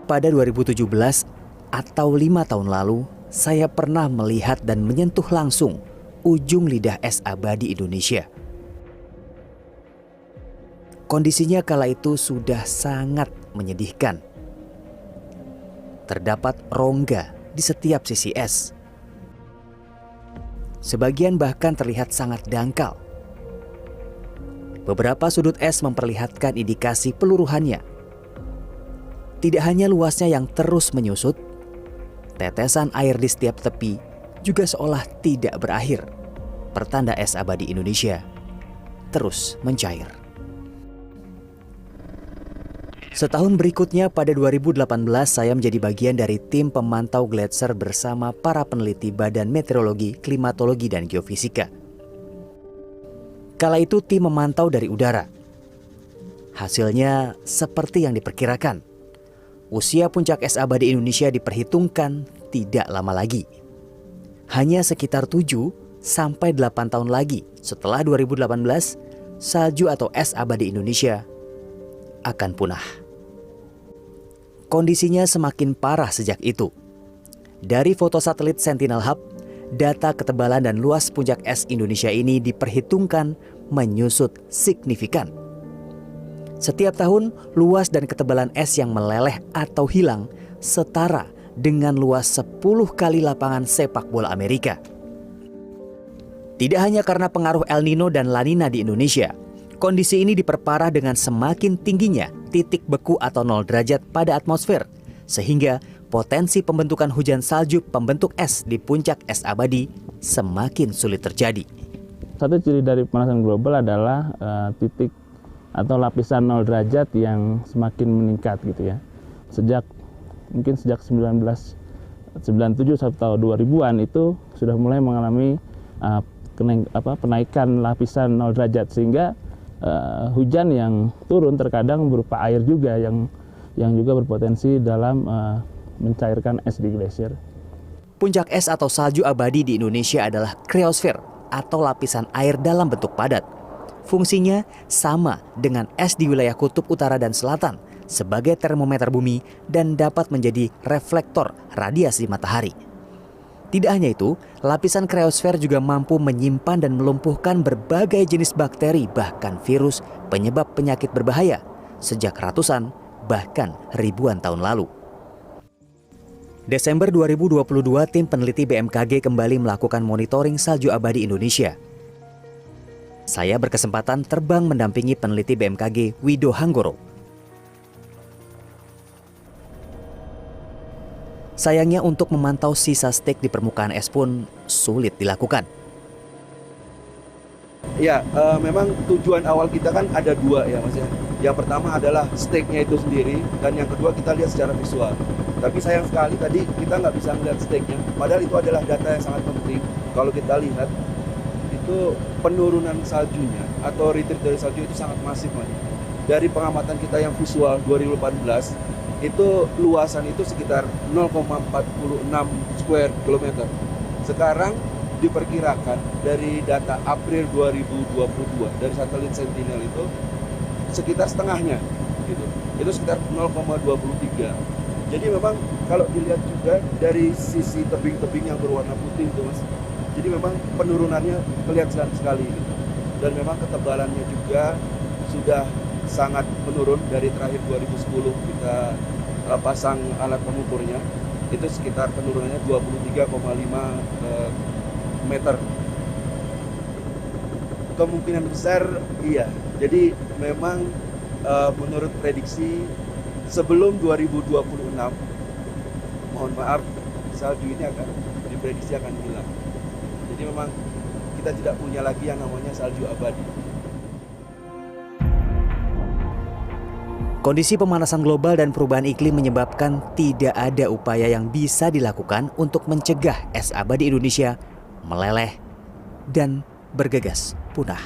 pada 2017 atau 5 tahun lalu, saya pernah melihat dan menyentuh langsung ujung lidah es abadi Indonesia. Kondisinya kala itu sudah sangat menyedihkan. Terdapat rongga di setiap sisi es. Sebagian bahkan terlihat sangat dangkal. Beberapa sudut es memperlihatkan indikasi peluruhannya. Tidak hanya luasnya yang terus menyusut, tetesan air di setiap tepi juga seolah tidak berakhir. Pertanda es abadi Indonesia terus mencair. Setahun berikutnya pada 2018 saya menjadi bagian dari tim pemantau gletser bersama para peneliti Badan Meteorologi, Klimatologi, dan Geofisika. Kala itu tim memantau dari udara. Hasilnya seperti yang diperkirakan. Usia puncak es abadi Indonesia diperhitungkan tidak lama lagi. Hanya sekitar 7 sampai 8 tahun lagi setelah 2018, salju atau es abadi Indonesia akan punah. Kondisinya semakin parah sejak itu. Dari foto satelit Sentinel Hub, data ketebalan dan luas puncak es Indonesia ini diperhitungkan menyusut signifikan. Setiap tahun, luas dan ketebalan es yang meleleh atau hilang setara dengan luas 10 kali lapangan sepak bola Amerika. Tidak hanya karena pengaruh El Nino dan La Nina di Indonesia, kondisi ini diperparah dengan semakin tingginya titik beku atau 0 derajat pada atmosfer, sehingga potensi pembentukan hujan salju pembentuk es di puncak es abadi semakin sulit terjadi. Satu ciri dari pemanasan global adalah titik atau lapisan 0 derajat yang semakin meningkat gitu ya. Sejak 1997 atau 2000-an itu sudah mulai mengalami penaikan lapisan 0 derajat, sehingga hujan yang turun terkadang berupa air juga yang juga berpotensi dalam mencairkan es di glasier. Puncak es atau salju abadi di Indonesia adalah kriosfer atau lapisan air dalam bentuk padat. Fungsinya sama dengan es di wilayah kutub utara dan selatan sebagai termometer bumi dan dapat menjadi reflektor radiasi matahari. Tidak hanya itu, lapisan kriosfer juga mampu menyimpan dan melumpuhkan berbagai jenis bakteri bahkan virus penyebab penyakit berbahaya sejak ratusan bahkan ribuan tahun lalu. Desember 2022, tim peneliti BMKG kembali melakukan monitoring salju abadi Indonesia. Saya berkesempatan terbang mendampingi peneliti BMKG Wido Hanggoro. Sayangnya untuk memantau sisa stek di permukaan es pun sulit dilakukan. Ya, memang tujuan awal kita kan ada dua ya Mas ya. Yang pertama adalah steknya itu sendiri, dan yang kedua kita lihat secara visual. Tapi sayang sekali tadi kita nggak bisa melihat steknya, padahal itu adalah data yang sangat penting. Kalau kita lihat, itu penurunan saljunya atau retreat dari salju itu sangat masif Mas. Dari pengamatan kita yang visual 2018, itu luasan itu sekitar 0,46 square kilometer. Sekarang diperkirakan dari data April 2022 dari satelit Sentinel itu sekitar setengahnya gitu. Itu sekitar 0,23. Jadi memang kalau dilihat juga dari sisi tebing-tebing yang berwarna putih itu Mas. Jadi memang penurunannya kelihatan sekali gitu. Dan memang ketebalannya juga sudah sangat menurun. Dari terakhir 2010 kita pasang alat pengukurnya, itu sekitar penurunannya 23,5 meter. Kemungkinan besar iya. Jadi memang menurut prediksi sebelum 2026, mohon maaf, salju ini akan diprediksi akan hilang. Jadi memang kita tidak punya lagi yang namanya salju abadi. Kondisi pemanasan global dan perubahan iklim menyebabkan tidak ada upaya yang bisa dilakukan untuk mencegah es abadi Indonesia meleleh dan bergegas punah.